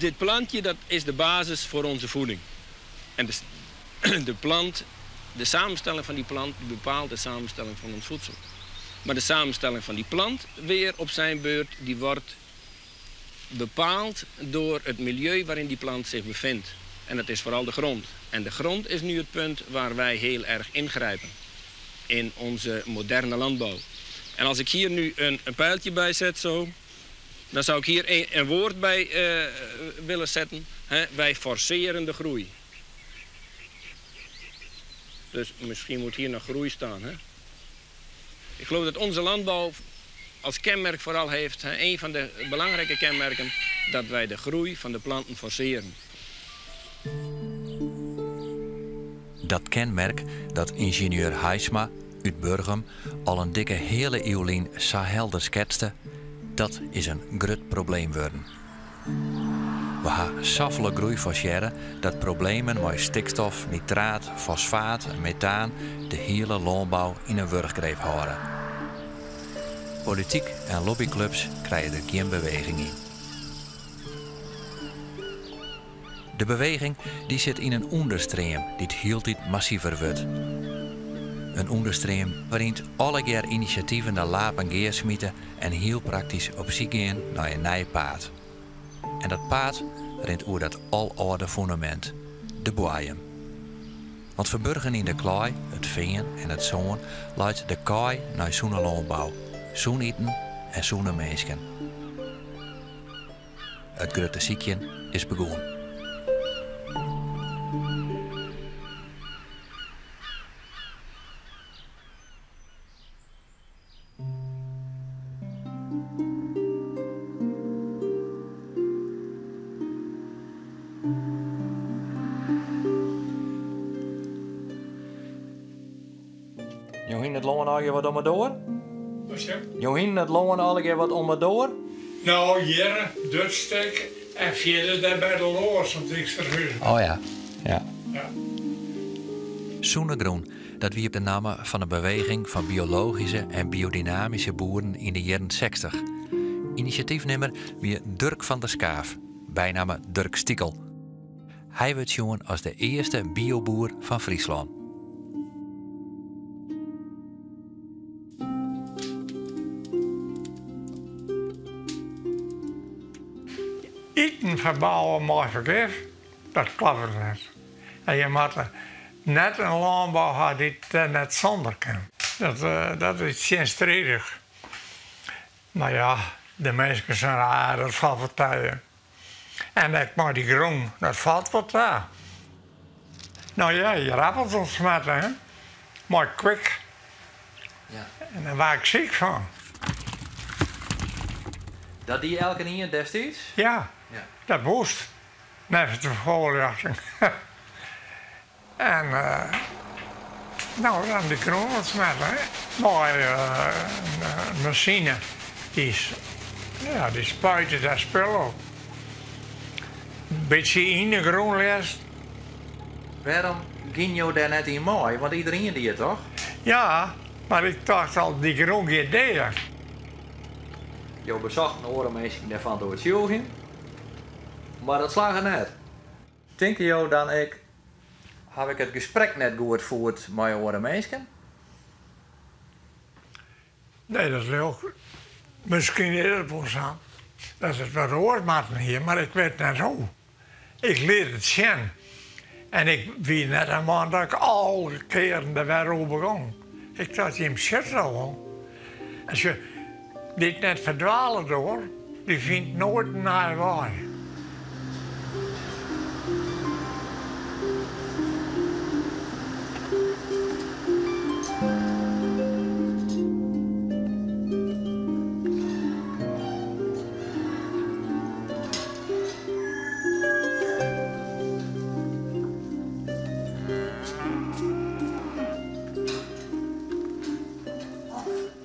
dit plantje dat is de basis voor onze voeding. En de samenstelling van die plant bepaalt de samenstelling van ons voedsel. Maar de samenstelling van die plant weer op zijn beurt, die wordt bepaald door het milieu waarin die plant zich bevindt. En dat is vooral de grond. En de grond is nu het punt waar wij heel erg ingrijpen in onze moderne landbouw. En als ik hier nu een pijltje bij zet zo, dan zou ik hier een woord bij willen zetten. Wij forceren de groei. Dus misschien moet hier nog groei staan. Hè? Ik geloof dat onze landbouw als kenmerk vooral heeft, een van de belangrijke kenmerken, dat wij de groei van de planten forceren. Dat kenmerk dat ingenieur Heisma uit Burgum al een dikke hele eeuw lang zo helder schetste, dat is een groot probleem worden. We gaan zoveel groei forceren dat problemen met stikstof, nitraat, fosfaat en methaan de hele landbouw in een wurggreep houden. Politiek en lobbyclubs krijgen er geen beweging in. De beweging die zit in een onderstream die het heel tijd massiever wordt. Een onderstream waarin alle keer initiatieven naar laap en geer smieten en heel praktisch op zoek gaan naar een nieuw paad. En dat paad rent over dat aloude fundament, de boeien. Want verburgen in de klei, het veen en het zon leidt de kaai naar zo'n landbouw, zo'n eten en zo'n mensen. Het grote ziekje is begonnen. Johien, het loon al je wat om me door? Wat zeg? Johien, het loon al je wat om me door? Nou, hier, Dutchtek en verder daar bij de Loos, want ik verhuur. Oh ja. Ja. Ja. Zoenegroen, dat wie op de naam van een beweging van biologische en biodynamische boeren in de jaren 60. Initiatiefnemer wie Dirk van der Skaaf, bijnaam Dirk Stiekel. Hij werd jongen als de eerste bioboer van Friesland. Eten verbouwen maar vergif, dat klopt niet. En je moet net een landbouw hebben die net zonder kan. Dat is tegenstrijdig. Maar ja, de mensen zijn dat valt wat tegen. En dat maar die groen, dat valt wat tegen. Nou ja, je rappelt ontsmetten, hè. Maar kwik. Ja. En daar was ik ziek van. Dat die elke hier destijds? Ja, Ja. dat moest. Net de voorlichting. En nou, dan de kroon ontsmetten, hè. Maar een machine, die spuiten dat spul op. Een beetje in de groenlijst. Waarom ging je daar net in mooi? Want iedereen die het toch? Ja, maar ik dacht al, die groen gaat daar. Je bezocht een orenmeisje daarvan door het jogen. Maar dat slagen net. Denk je dan heb ik het gesprek net goed gevoerd met je orenmeisje? Nee, dat is leuk. Misschien is het wel zo. Dat is het wat hoort hier, maar ik weet net hoe. Ik leer het zien. En ik weet net een man dat ik al keren de wereld begon. Ik dacht, je shit zo wel. Als je dit net verdwalen door, die vindt nooit naar waar.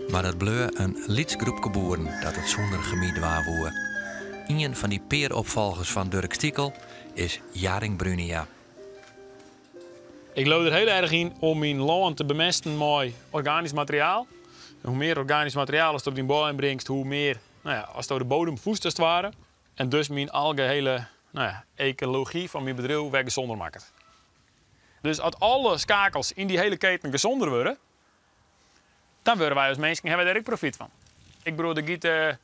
Maar het bleu een lietsgroepje boeren dat het zonder gemiet waarvoer. Een van die peeropvolgers van Dirk Stiekel is Jaring Brunia. Ik geloof er heel erg in om mijn land te bemesten met organisch materiaal. En hoe meer organisch materiaal als het op die bodem brengt, hoe meer, als het de bodem voest als het ware. En dus mijn algehele ecologie van mijn bedrijf weer gezonder maken. Dus als alle schakels in die hele keten gezonder worden, dan worden wij als mensen hebben daar ook profijt van. Ik bedoel, er gaat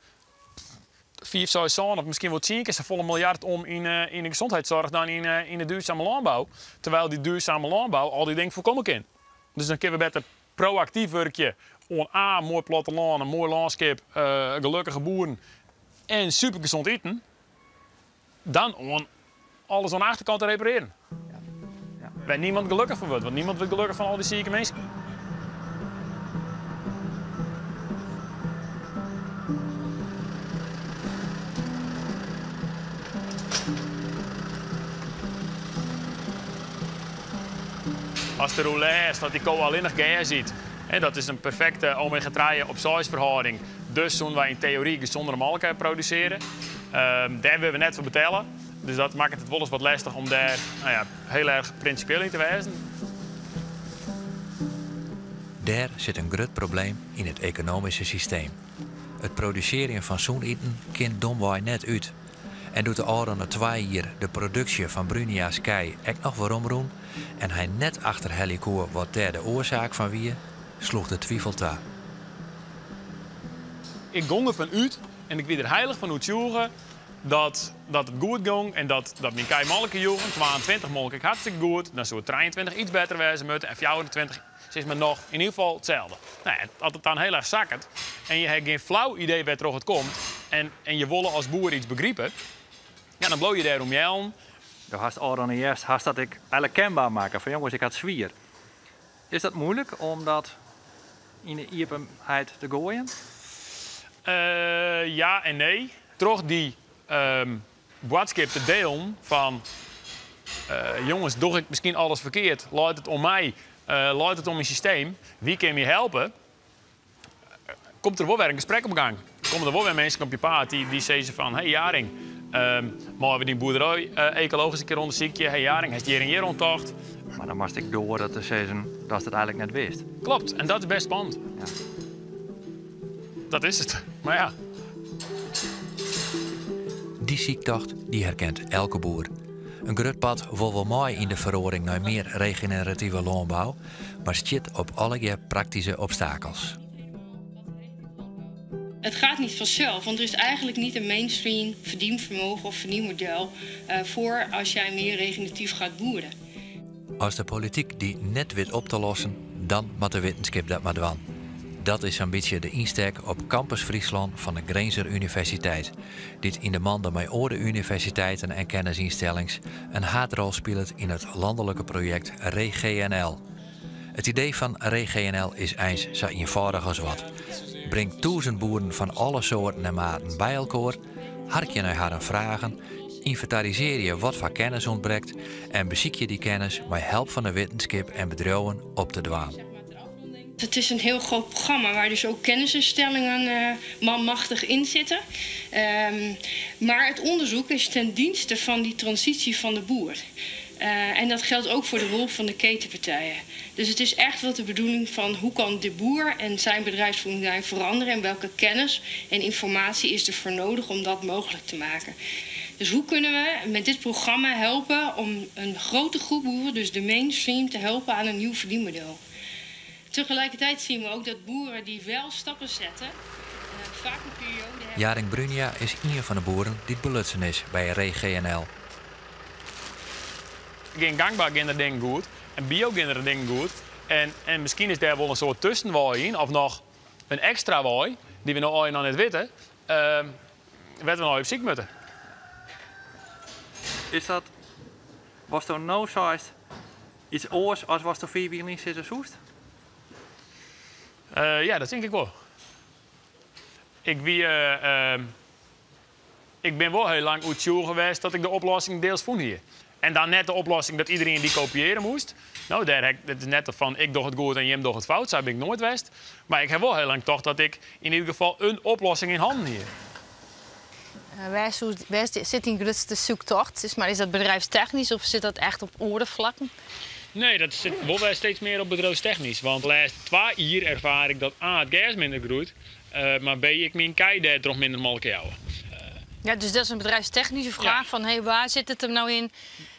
5, 6, of misschien wel 10 keer zoveel miljard om in de gezondheidszorg dan in de duurzame landbouw. Terwijl die duurzame landbouw al die dingen voorkomen kan. Dus dan kunnen we beter proactief werken om een mooi platteland, een mooi landschap, gelukkige boeren en supergezond eten. Dan om alles aan de achterkant te repareren. Ja. Waar niemand gelukkig van wordt, want niemand wordt gelukkig van al die zieke mensen. Als de roulette dat die kool alleen nog gas ziet. En dat is een perfecte omega-3 opzijsverhouding. Dus zullen wij in theorie gezondere melk produceren. Daar willen we net voor betalen. Dus dat maakt het wel eens wat lastig om daar heel erg principieel in te wijzen. Daar zit een groot probleem in het economische systeem. Het produceren van zo'n eten kent domwaai net uit. En doet de oude 2 jaar de productie van Brunia Sky echt nog waarom doen. En hij net achter Helicoor wat daar de oorzaak van wie, sloeg de twijfel toe. Ik ging ervan uit en ik wie er heilig van uitzoeken dat het goed ging en dat mijn kei malke jongen, 22 molk ik hartstikke goed, dan zou 23 iets beter wezen moeten en 24 is maar nog in ieder geval hetzelfde. Nou, als het dan heel erg zakkert en je hebt geen flauw idee waar het komt en je wil als boer iets begrijpen, ja, dan blow je daar om je heen. Je had al eerst dat ik eigenlijk kenbaar maken van jongens, ik had zwier. Is dat moeilijk om dat in de iepenheid te gooien? Ja en nee. Toch die boodschap te delen van jongens, doe ik misschien alles verkeerd? Laat het om mij, laat het om mijn systeem. Wie kan me helpen? Komt er wel weer een gesprek op gang. Komen er wel weer mensen op je paard die zeggen van, hey Jaring, maar we die boerderij ecologisch een keer onderzoeken. Hey Jaring, heeft hier en hier ontdacht. Maar dan moest ik door dat te zeggen dat het eigenlijk net wist. Klopt, en dat is best spannend. Ja. Dat is het, maar ja. Die ziektocht die herkent elke boer. Een grutpad wil wel mooi in de verhoring naar meer regeneratieve landbouw, maar zit op allerlei praktische obstakels. Het gaat niet vanzelf, want er is eigenlijk niet een mainstream verdienvermogen of verdienmodel voor als jij meer regeneratief gaat boeren. Als de politiek die net weet op te lossen, dan moet de wetenschap dat maar doen. Dat is een beetje de insteek op Campus Friesland van de Grenzer Universiteit, die in de manden met andere universiteiten en kennisinstellings een haardrol speelt in het landelijke project RegNL. Het idee van RegNL is eens zo eenvoudig als wat. Breng 1000 boeren van alle soorten en maten bij elkaar, hark je naar haar vragen, inventariseer je wat voor kennis ontbreekt en beziek je die kennis met hulp van de wetenschap en bedrijven op te dwaan. Het is een heel groot programma waar dus ook kennisinstellingen manmachtig in zitten. Maar het onderzoek is ten dienste van die transitie van de boer. En dat geldt ook voor de rol van de ketenpartijen. Dus het is echt wat de bedoeling van hoe kan de boer en zijn bedrijfsvoering veranderen en welke kennis en informatie is er voor nodig om dat mogelijk te maken. Dus hoe kunnen we met dit programma helpen om een grote groep boeren, dus de mainstream, te helpen aan een nieuw verdienmodel. Tegelijkertijd zien we ook dat boeren die wel stappen zetten, vaak een periode hebben. Jaring Brunia is een van de boeren die het belutsen is bij RegNL. Geen gangbaar kinderen dingen goed en bio-kinderen dingen goed. En misschien is daar wel een soort tussenwaai in, of nog een extra waai, die we nog net weten, werden we nog op ziek moeten. Is dat, was er nou zoiets iets oors als was er 4 wielen zitten zoest? Ja, dat denk ik wel. Ik ben wel heel lang uitzoeken geweest dat ik de oplossing deels vond hier. En dan net de oplossing dat iedereen die kopiëren moest. Nou, dat is net van ik doe het goed en Jim doet het fout. Zo heb ik nooit geweest. Maar ik heb wel heel lang toch dat ik in ieder geval een oplossing in handen hier. Waar zit die grootste zoektocht? Maar is dat bedrijfstechnisch of zit dat echt op oorvlakken? Nee, dat zit wel steeds meer op bedrijfstechnisch. Want de laatste 2 jaar ervaar ik dat A, het gas minder groeit. Maar B, ik mijn kei daar toch minder molk houden. Ja, dus dat is een bedrijfstechnische vraag van hey, waar zit het hem nou in?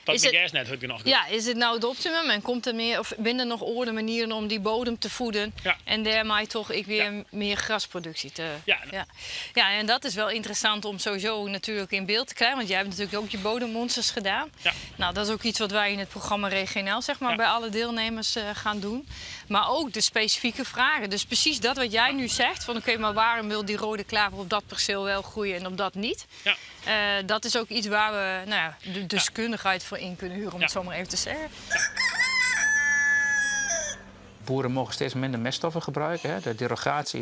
Dat is is het, net goed genoeg. ja, is het nou het optimum en komt er meer of binnen nog andere manieren om die bodem te voeden en daarmee toch weer meer grasproductie te. Ja, en dat is wel interessant om sowieso natuurlijk in beeld te krijgen, want jij hebt natuurlijk ook je bodemmonsters gedaan. Ja. Nou, dat is ook iets wat wij in het programma regionaal zeg maar bij alle deelnemers gaan doen. Maar ook de specifieke vragen. Dus precies dat wat jij nu zegt van oké, maar waarom wil die rode klaver op dat perceel wel groeien en op dat niet? Ja. Dat is ook iets waar we de deskundigheid voor in kunnen huren, om het zo maar even te zeggen. Boeren mogen steeds minder meststoffen gebruiken. Hè. De derogatie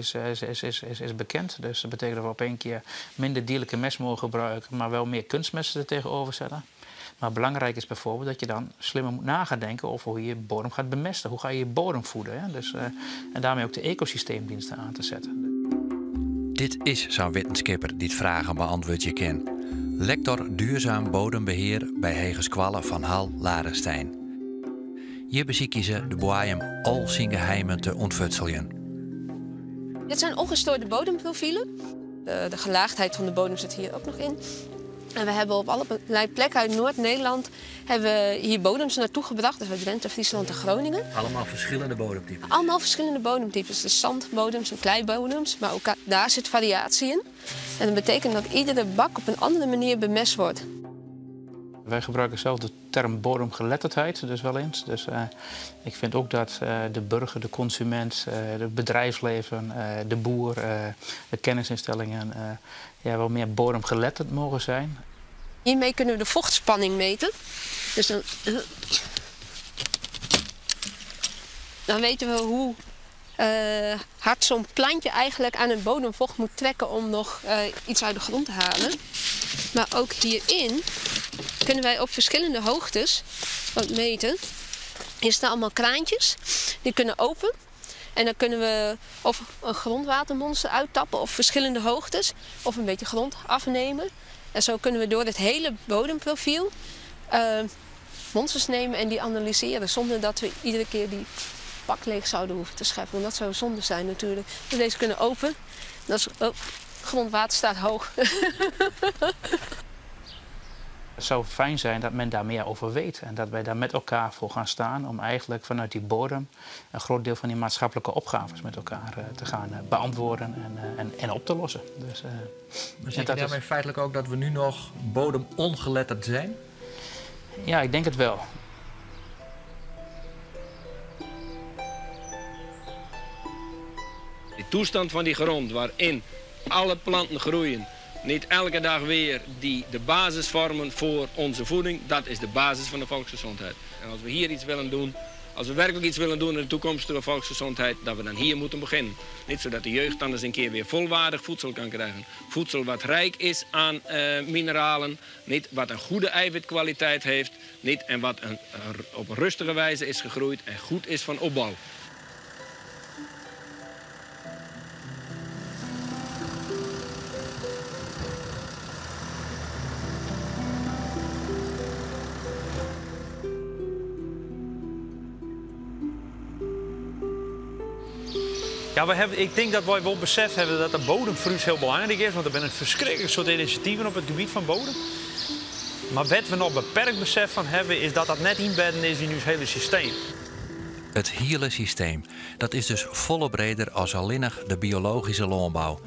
is bekend. Dus dat betekent dat we op een keer minder dierlijke mest mogen gebruiken, maar wel meer kunstmesten er tegenover zetten. Maar belangrijk is bijvoorbeeld dat je dan slimmer moet na gaan denken over hoe je je bodem gaat bemesten. Hoe ga je je bodem voeden? Hè? Dus, en daarmee ook de ecosysteemdiensten aan te zetten. Dit is zo'n wetenschapper die het vragen beantwoord je ken. Lector duurzaam bodembeheer bij Hegeskwallen van Hal Larenstein. Hier beziek je ze de boaiem al zijn geheimen te ontfutselen. Dit zijn ongestoorde bodemprofielen. De gelaagdheid van de bodem zit hier ook nog in. En we hebben op allerlei plekken uit Noord-Nederland hier bodems naartoe gebracht. Dus bij Drenthe, Friesland en Groningen. Allemaal verschillende bodemtypes? Allemaal verschillende bodemtypes. Dus zandbodems en kleibodems. Maar ook daar zit variatie in. En dat betekent dat iedere bak op een andere manier bemest wordt. Wij gebruiken zelf de term bodemgeletterdheid dus wel eens. Dus ik vind ook dat de burger, de consument, het bedrijfsleven, de boer, de kennisinstellingen wel meer bodemgeletterd mogen zijn. Hiermee kunnen we de vochtspanning meten. Dus dan weten we hoe hard zo'n plantje eigenlijk aan het bodemvocht moet trekken om nog iets uit de grond te halen. Maar ook hierin kunnen wij op verschillende hoogtes wat meten. Hier staan allemaal kraantjes, die kunnen open. En dan kunnen we of een grondwatermonster uittappen op verschillende hoogtes. Of een beetje grond afnemen. En zo kunnen we door het hele bodemprofiel monsters nemen en die analyseren. Zonder dat we iedere keer die bak leeg zouden hoeven te scheppen. Want dat zou zonde zijn natuurlijk. Dus deze kunnen open. Dat is, grondwater staat hoog. Het zou fijn zijn dat men daar meer over weet en dat wij daar met elkaar voor gaan staan om eigenlijk vanuit die bodem een groot deel van die maatschappelijke opgaves met elkaar te gaan beantwoorden en op te lossen. Dus, maar zeg je daarmee feitelijk ook dat we nu nog bodemongeletterd zijn? Ja, ik denk het wel. De toestand van die grond waarin alle planten groeien, niet elke dag weer die de basis vormen voor onze voeding, dat is de basis van de volksgezondheid. En als we hier iets willen doen, als we werkelijk iets willen doen in de toekomstige volksgezondheid, dat we dan hier moeten beginnen. Niet zodat de jeugd dan eens een keer weer volwaardig voedsel kan krijgen. Voedsel wat rijk is aan mineralen, niet wat een goede eiwitkwaliteit heeft, niet en wat op een rustige wijze is gegroeid en goed is van opbouw. Ja, ik denk dat wij wel besef hebben dat de bodemvruis heel belangrijk is. Want er zijn een verschrikkelijk soort initiatieven op het gebied van bodem. Maar wat we nog beperkt besef van hebben, is dat dat net inbedden is in ons hele systeem. Het hele systeem, dat is dus volle breder als alleen de biologische landbouw.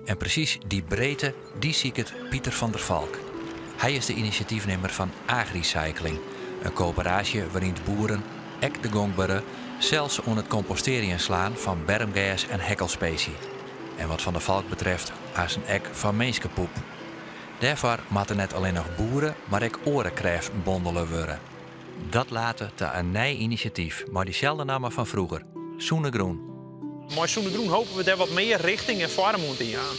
En precies die breedte, die zie ik het Pieter van der Valk. Hij is de initiatiefnemer van AgriCycling. Een coöperatie waarin de boeren ek de gongbare zelfs om het composteren slaan van bermgas en hekkelspecie. En wat Van der Valk betreft, als een ek van mensenpoep. Daarvoor moeten net alleen nog boeren, maar ook orenkrijft bondelen worden. Dat laten te een nieuw initiatief, maar diezelfde namen van vroeger. Soenegroen. Maar Soenegroen hopen we daar wat meer richting en vorm in gaan.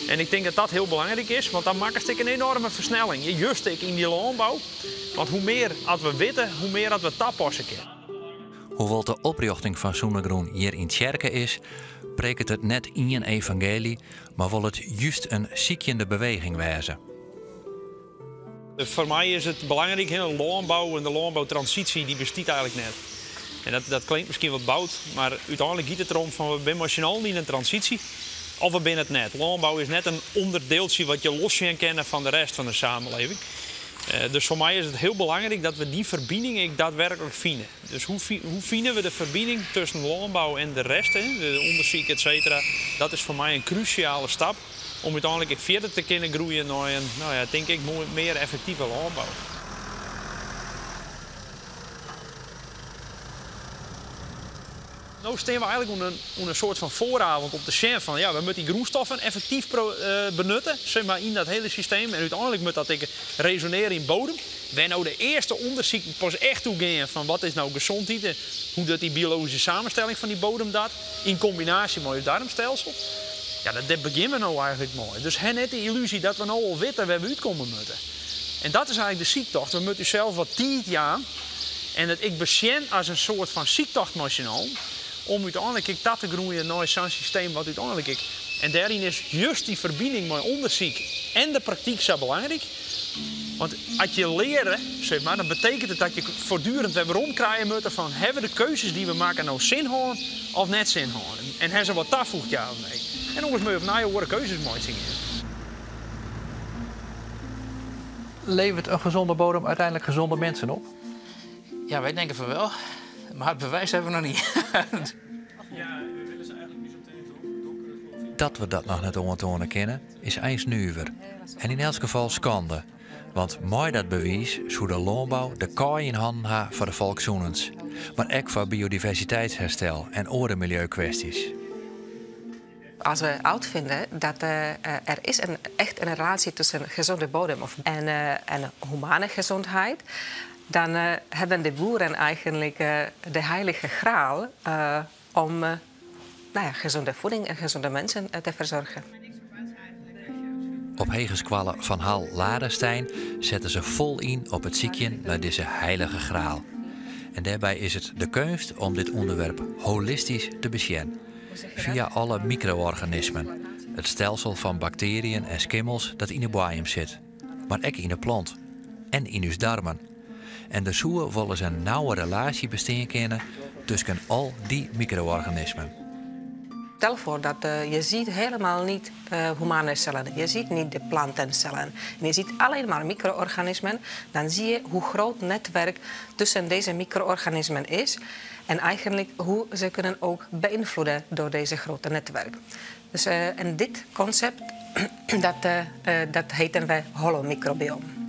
En ik denk dat dat heel belangrijk is, want dan maakt het een enorme versnelling. Je just in die landbouw. Want hoe meer als we weten, hoe meer dat we tappassen kunnen. Hoewel de oprichting van Soenegroen hier in Tjerken is, preekt het net in een evangelie, maar wil het juist een ziekjende beweging wezen. Voor mij is het belangrijk, de landbouw en de landbouwtransitie die bestaat eigenlijk net. En dat klinkt misschien wat bout, maar uiteindelijk gaat het erom van we zijn machinaal in een transitie of we binnen het net. Landbouw is net een onderdeeltje wat je los kan kennen van de rest van de samenleving. Dus voor mij is het heel belangrijk dat we die verbinding daadwerkelijk vinden. Dus hoe vinden we de verbinding tussen landbouw en de rest, de onderzoek, et cetera. Dat is voor mij een cruciale stap om uiteindelijk verder te kunnen groeien naar een, nou ja, denk ik, meer effectieve landbouw. Nu staan we eigenlijk onder een soort van vooravond op de scène van ja, we moeten die groenstoffen effectief benutten, zeg maar, in dat hele systeem. En uiteindelijk moet dat resoneren in bodem. Wij nou de eerste onderzoek pas echt toegaan van wat is nou gezondheid en hoe dat die biologische samenstelling van die bodem dat in combinatie met het darmstelsel. Ja, dat beginnen we nou eigenlijk mooi. Dus net de illusie dat we nou al weten waar we uitkomen moeten. En dat is eigenlijk de ziektocht. We moeten zelf wat 10 jaar en dat ik bezien als een soort van ziektochtmachinaal. Om uiteindelijk dat te groeien naar zo'n systeem wat uiteindelijk. En daarin is juist die verbinding met onderzoek en de praktijk zo belangrijk. Want als je leren, zeg maar, dan betekent het dat je voortdurend weer rondkrijgen moet van hebben de keuzes die we maken nou zin houden of net zin houden. En hebben ze wat toevoegt, ja of nee. En anders moet je op na je horen keuzes mooi zien. Levert een gezonde bodem uiteindelijk gezonde mensen op? Ja, wij denken van wel. Maar het bewijs hebben we nog niet. Dat we dat nog net ontonen kennen, is eens nuver. En in elk geval schande. Want mooi dat bewijs zou de landbouw de kooi in handen hebben voor de volkszoenens. Maar ook voor biodiversiteitsherstel en andere milieukwesties. Als we uitvinden dat er is echt een relatie tussen gezonde bodem en humane gezondheid, dan hebben de boeren eigenlijk de heilige graal om gezonde voeding en gezonde mensen te verzorgen. Op Hegeskwallen van Hal Ladenstein zetten ze vol in op het ziekjen naar deze heilige graal. En daarbij is het de kunst om dit onderwerp holistisch te bezien. Via alle micro-organismen. Het stelsel van bacteriën en skimmels dat in de boeiem zit. Maar ook in de plant. En in uw darmen. En de zoer willen ze een nauwe relatie bestaan kennen tussen al die micro-organismen. Stel voor dat je ziet helemaal niet humane cellen. Je ziet niet de plantencellen. En je ziet alleen maar micro-organismen. Dan zie je hoe groot het netwerk tussen deze micro-organismen is. En eigenlijk hoe ze kunnen ook beïnvloeden door deze grote netwerk. Dus, en dit concept, dat heten we holomicrobioom.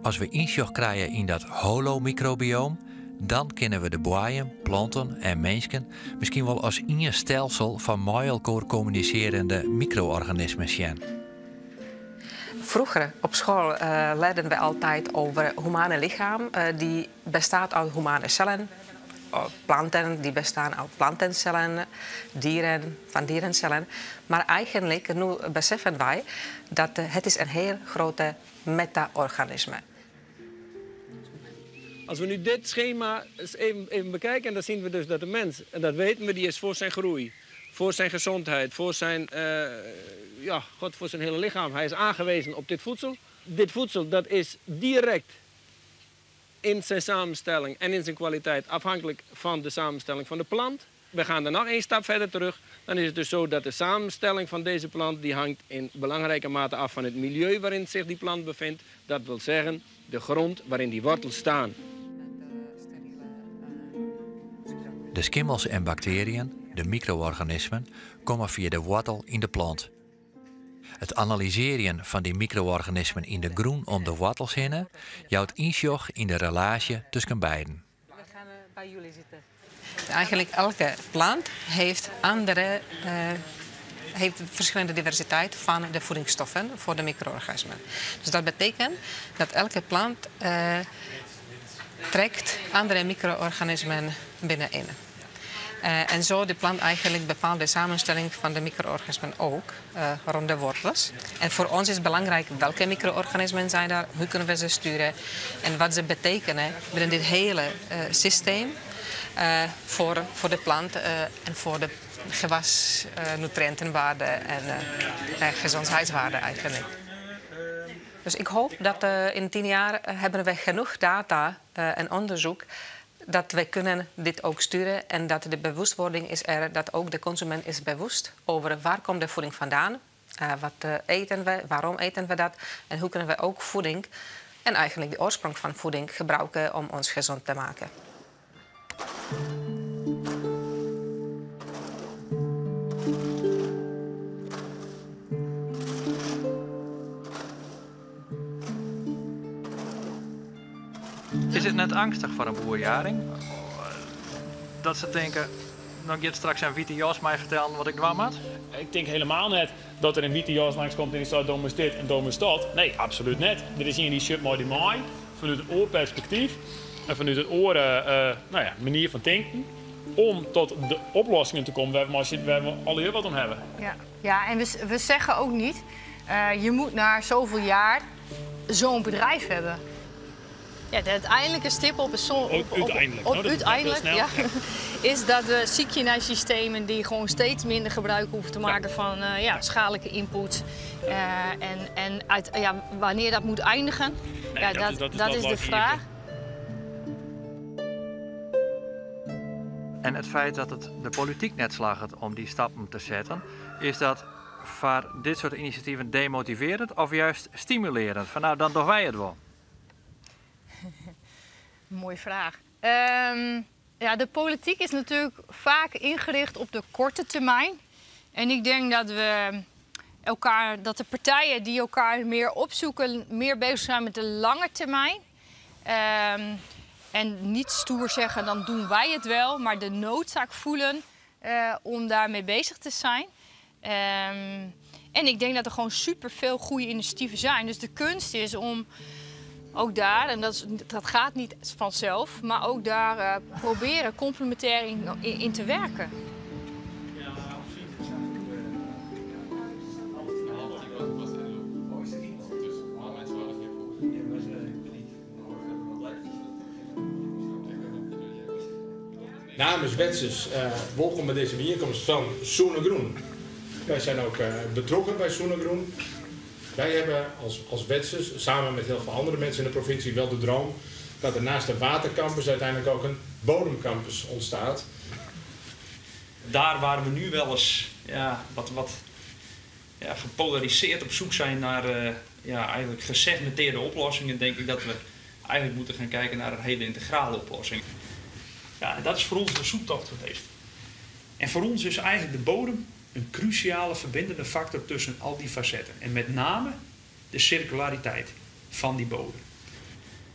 Als we inzicht krijgen in dat holomicrobioom, dan kennen we de boeien, planten en mensen misschien wel als een stelsel van met elkaar communicerende micro-organismen zien. Vroeger op school leerden we altijd over het humane lichaam. Die bestaat uit humane cellen. Planten die bestaan uit plantencellen, dieren van dierencellen. Maar eigenlijk nu beseffen wij dat het is een heel grote meta-organisme is. Als we nu dit schema eens even bekijken, dan zien we dus dat de mens, en dat weten we, die is voor zijn groei, voor zijn gezondheid, voor zijn, voor zijn hele lichaam. Hij is aangewezen op dit voedsel. Dit voedsel dat is direct in zijn samenstelling en in zijn kwaliteit afhankelijk van de samenstelling van de plant. We gaan er nog 1 stap verder terug. Dan is het dus zo dat de samenstelling van deze plant die hangt in belangrijke mate af van het milieu waarin zich die plant bevindt. Dat wil zeggen de grond waarin die wortels staan. De skimmels en bacteriën, de micro-organismen, komen via de wortel in de plant. Het analyseren van die micro-organismen in de groen om de wortels heen jouwt inzicht in de relatie tussen beiden. We gaan bij jullie zitten. Eigenlijk elke plant heeft verschillende diversiteit van de voedingsstoffen voor de micro-organismen. Dus dat betekent dat elke plant trekt andere micro-organismen binnenin. En zo de plant eigenlijk bepaalt de samenstelling van de micro-organismen ook rond de wortels. En voor ons is het belangrijk welke micro-organismen zijn daar, hoe kunnen we ze sturen en wat ze betekenen binnen dit hele systeem voor de plant en voor de gewasnutriëntenwaarde en gezondheidswaarde eigenlijk. Dus ik hoop dat in 10 jaar hebben we genoeg data en onderzoek dat wij kunnen dit ook sturen en dat de bewustwording is er, dat ook de consument is bewust over waar komt de voeding vandaan, wat eten we, waarom eten we dat en hoe kunnen we ook voeding en eigenlijk de oorsprong van voeding gebruiken om ons gezond te maken. Is het net angstig voor een boerjaring? Dat ze denken, dan gaat straks een witte jas mij vertellen wat ik dwam had? Ik denk helemaal net dat er een witte jas langs komt en die staat dom is dit en dom is dat. Nee, absoluut net. Er is hier die shit maar die maai, vanuit het oorperspectief en vanuit het manier van denken. Om tot de oplossingen te komen waar we al heel wat om hebben. Ja, en we zeggen ook niet, je moet na zoveel jaar zo'n bedrijf hebben. Ja, de uiteindelijke stip op uiteindelijk is dat we ziekenhuissystemen die gewoon steeds minder gebruik hoeven te maken van schadelijke input. Wanneer dat moet eindigen, dat is de vraag. En het feit dat het de politiek net slaagt om die stappen te zetten, is dat voor dit soort initiatieven demotiverend of juist stimulerend? Van nou, dan doen wij het wel. Mooie vraag. De politiek is natuurlijk vaak ingericht op de korte termijn. En ik denk dat dat de partijen die elkaar meer opzoeken, meer bezig zijn met de lange termijn. En niet stoer zeggen, dan doen wij het wel, maar de noodzaak voelen om daarmee bezig te zijn. En ik denk dat er gewoon superveel goede initiatieven zijn. Dus de kunst is om ook daar, en dat gaat niet vanzelf, maar ook daar proberen complementair in te werken. Namens Wetsers, welkom bij deze bijeenkomst van Soenegroen. Wij zijn ook betrokken bij Soenegroen. Wij hebben als Wetsers, samen met heel veel andere mensen in de provincie, wel de droom dat er naast de watercampus uiteindelijk ook een bodemcampus ontstaat. Daar waar we nu wel eens wat gepolariseerd op zoek zijn naar eigenlijk gesegmenteerde oplossingen, denk ik dat we eigenlijk moeten gaan kijken naar een hele integrale oplossing. Ja, en dat is voor ons de zoektocht geweest. En voor ons is eigenlijk de bodem een cruciale verbindende factor tussen al die facetten. En met name de circulariteit van die bodem.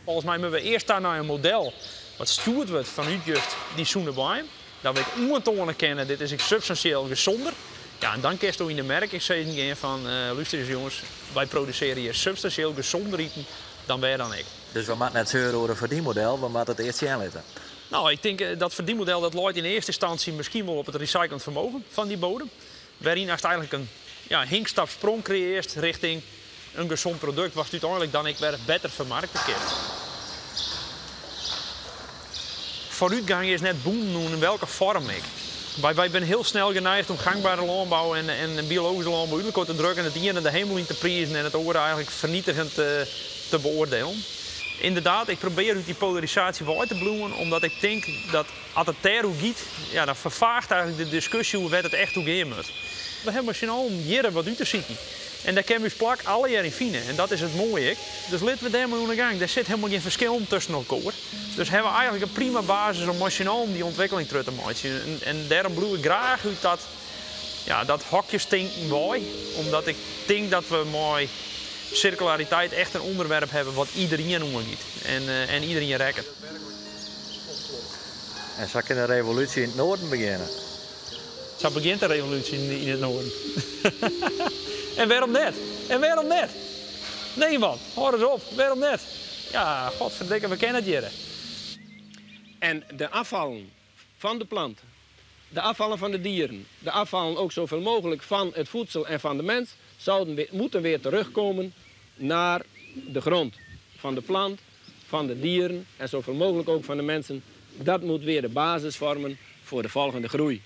Volgens mij moeten we eerst daar naar een model wat stuurd wordt vanuit juist die Soenerbaan. Dat we het ontonen kennen, dit is substantieel gezonder. Ja, en dan kerst je in de merk, ik zei niet eens van, luister eens jongens, wij produceren hier substantieel gezonder eten dan wij dan ik. Dus we moeten net zeuren over een verdienmodel, we moeten het eerst zien laten. Nou, ik denk dat verdienmodel dat leidt in eerste instantie misschien wel op het recyclend vermogen van die bodem. Waarin als eigenlijk een hinkstapsprong creëert richting een gezond product, wat uiteindelijk dan ik weer beter vermarkten kan. Vooruitgang is net boem noemen in welke vorm ik. Wij zijn heel snel geneigd om gangbare landbouw en biologische landbouw uit te drukken en het ene de hemel in te prijzen en het andere eigenlijk vernietigend te beoordelen. Inderdaad, ik probeer uit die polarisatie wel uit te bloemen, omdat ik denk dat als het daar hoe gaat, dan vervaagt eigenlijk de discussie hoe het echt hoe gaan moet. We hebben misschien al een jaren wat uit te zien. En daar kunnen we plak alle jaren in vinden. En dat is het mooie. Dus laten we daar maar aan de gang. Er zit helemaal geen verschil tussen elkaar. Dus hebben we eigenlijk een prima basis om machinaal die ontwikkeling terug te maken. En daarom bedoel ik graag uit dat hokjesdenken bij. Omdat ik denk dat we mooi circulariteit echt een onderwerp hebben wat iedereen omgaat. En iedereen rekt. En zo kan de revolutie in het noorden beginnen. Zo begint de revolutie in het noorden. En waarom net? En waarom net? Nee man, hoor eens op. Waarom net? Ja, godverdikke, we kennen het hier. En de afvallen van de planten, de afvallen van de dieren, de afvallen ook zoveel mogelijk van het voedsel en van de mens, moeten weer terugkomen naar de grond. Van de plant, van de dieren en zoveel mogelijk ook van de mensen. Dat moet weer de basis vormen voor de volgende groei.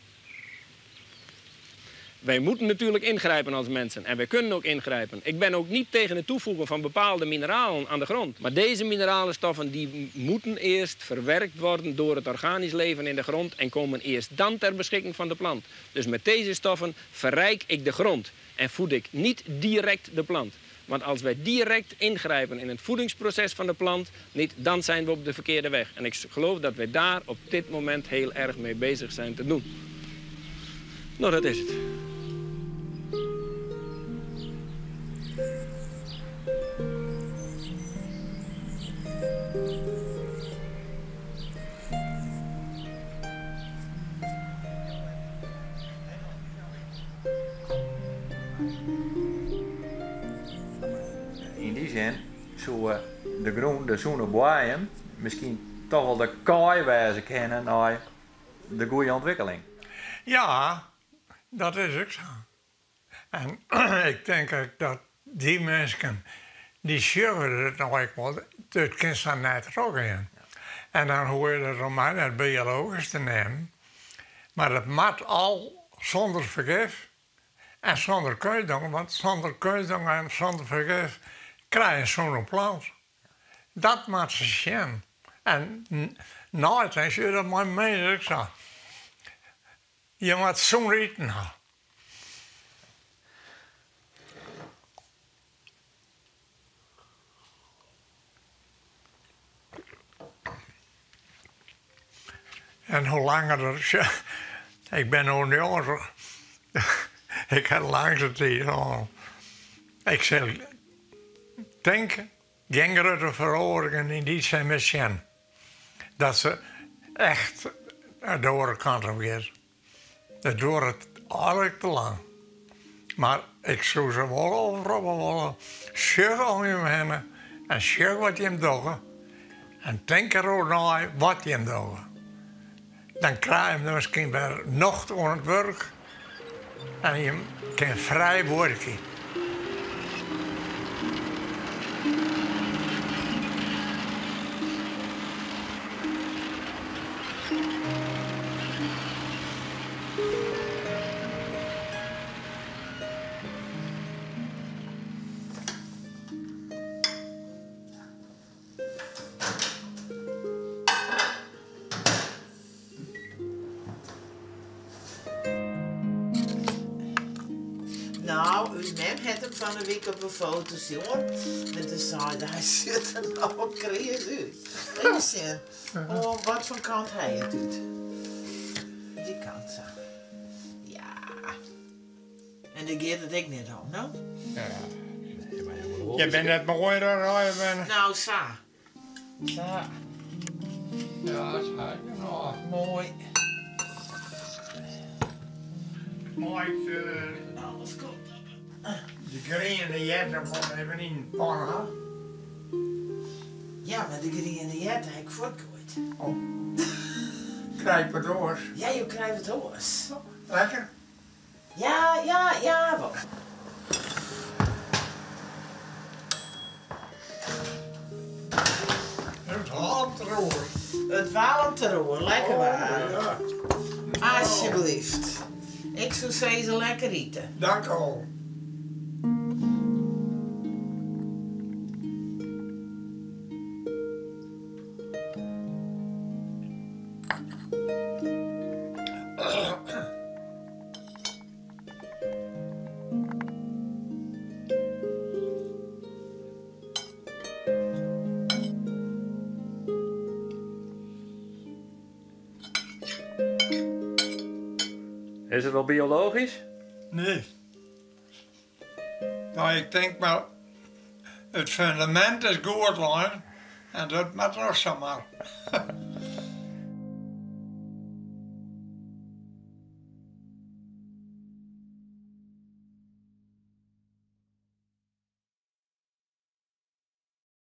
Wij moeten natuurlijk ingrijpen als mensen en wij kunnen ook ingrijpen. Ik ben ook niet tegen het toevoegen van bepaalde mineralen aan de grond. Maar deze mineralenstoffen die moeten eerst verwerkt worden door het organisch leven in de grond en komen eerst dan ter beschikking van de plant. Dus met deze stoffen verrijk ik de grond en voed ik niet direct de plant. Want als wij direct ingrijpen in het voedingsproces van de plant, dan zijn we op de verkeerde weg. En ik geloof dat wij daar op dit moment heel erg mee bezig zijn te doen. Nou, dat is het. In die zin zou de groen, de zoene boeien misschien toch wel de kooi wijzen kennen naar de goede ontwikkeling. Ja, dat is ook zo. En ik denk ook dat die mensen, die schurven het nog wel, het kind dan net er ook in. En dan hoor je het om mij het biologisch te nemen. Maar het moet al zonder vergif en zonder keudong, want zonder keudong en zonder vergif krijg je zo'n plant. Dat moet ze zien. En nooit is je dat maar mee ook zo. Je moet zo'n eten hebben. En hoe langer ik ben nu jonger, ik heb langste tijd al. Ik zal denken, geen grote veroveringen in die zijn misschien. Dat ze echt de andere kant op gaat. Dat duurt het eigenlijk te lang. Maar ik zou ze wel overal zeggen om je heen en zeggen wat je hem doet. En denk erover na wat je hem doet. Dan krijg je misschien weer nog aan het werk en je kan vrij werken. Nou, uw mem had hem van de week op een foto zien hoor. Met de zijde, hij zit er nou kreeg uit. Even zien. Oh, wat voor kant hij het doet. Die kant zo. Ja. En dan gaat het ik net om, nou? Ja. Je bent net mooi daar, Nou, sa. Sa. Ja, dat is nou. Mooi. Mooi. Alles goed. De groene jetten moet even in de pan hebben. Ja, maar de groene jetten heb ik voortgegooid. Oh. Krijg het door. Ja, je krijgt het hoors. Lekker? Ja, wel. Het walenteroer. Het walenteroer, lekker waar. Ja. Alsjeblieft. Ik zou zeggen lekker eten. Dank u wel. Is het wel biologisch? Nee. Nou, ik denk maar, het fundament is goed lang en dat moet nog zomaar.